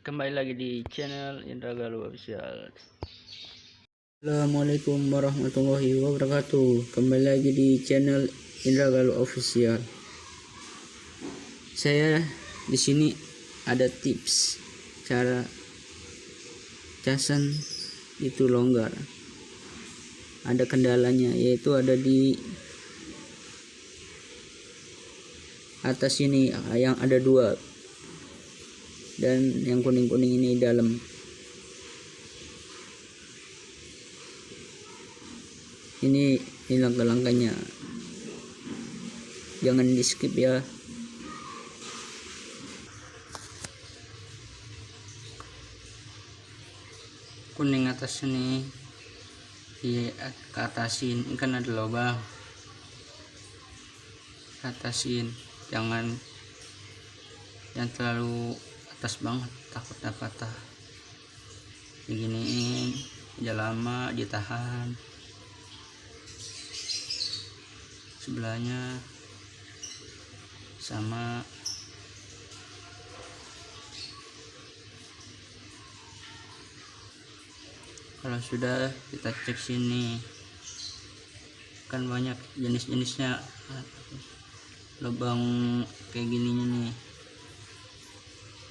Kembali lagi di channel Indra Galuh Official. Assalamualaikum warahmatullahi wabarakatuh. Kembali lagi di channel Indra Galuh Official. Saya di sini ada tips cara casan itu longgar. Ada kendalanya, yaitu ada di atas ini yang ada dua, dan yang kuning-kuning ini dalam. Ini langkah-langkahnya, jangan di skip ya. Kuning atas ini di atasin, ini kan ada lubang, atasin, jangan yang terlalu atas banget, takutnya patah. Diginiin aja, lama ditahan. Sebelahnya sama. Kalau sudah, kita cek sini, kan banyak jenis-jenisnya lubang kayak gininya nih,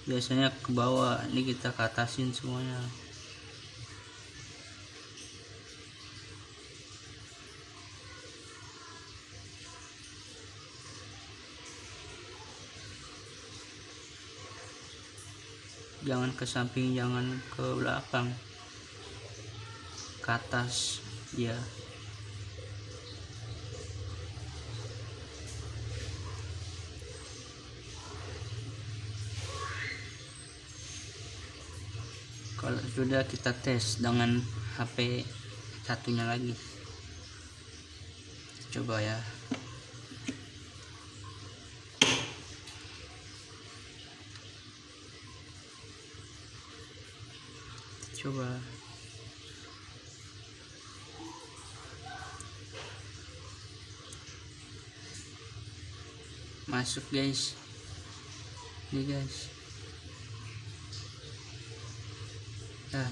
biasanya ke bawah, ini kita ke atasin semuanya. Jangan ke samping, jangan ke belakang, ke atas ya. Kalau sudah, kita tes dengan HP satunya lagi. Coba ya. Coba. Masuk guys. Ini guys.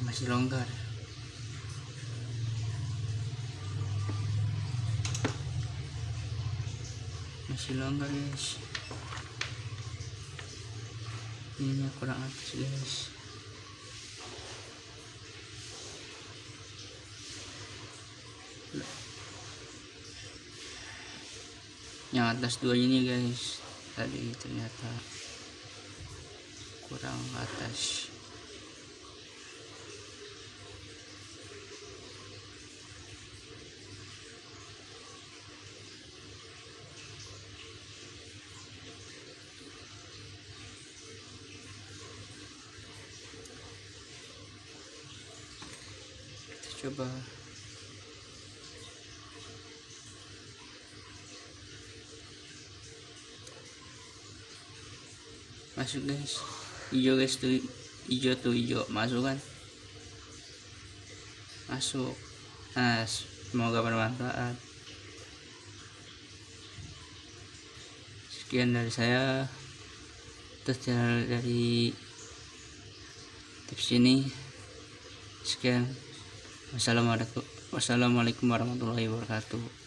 Masih longgar. Masih longgar guys. Ini kurang atas guys. Yang atas dua ini guys, tadi ternyata kurang atas. Kita coba. Masuk guys, hijau guys, tuh hijau masuk kan, masuk. Nah, semoga bermanfaat. Sekian dari saya, terus dari tips ini. Sekian, wassalamualaikum warahmatullahi wabarakatuh.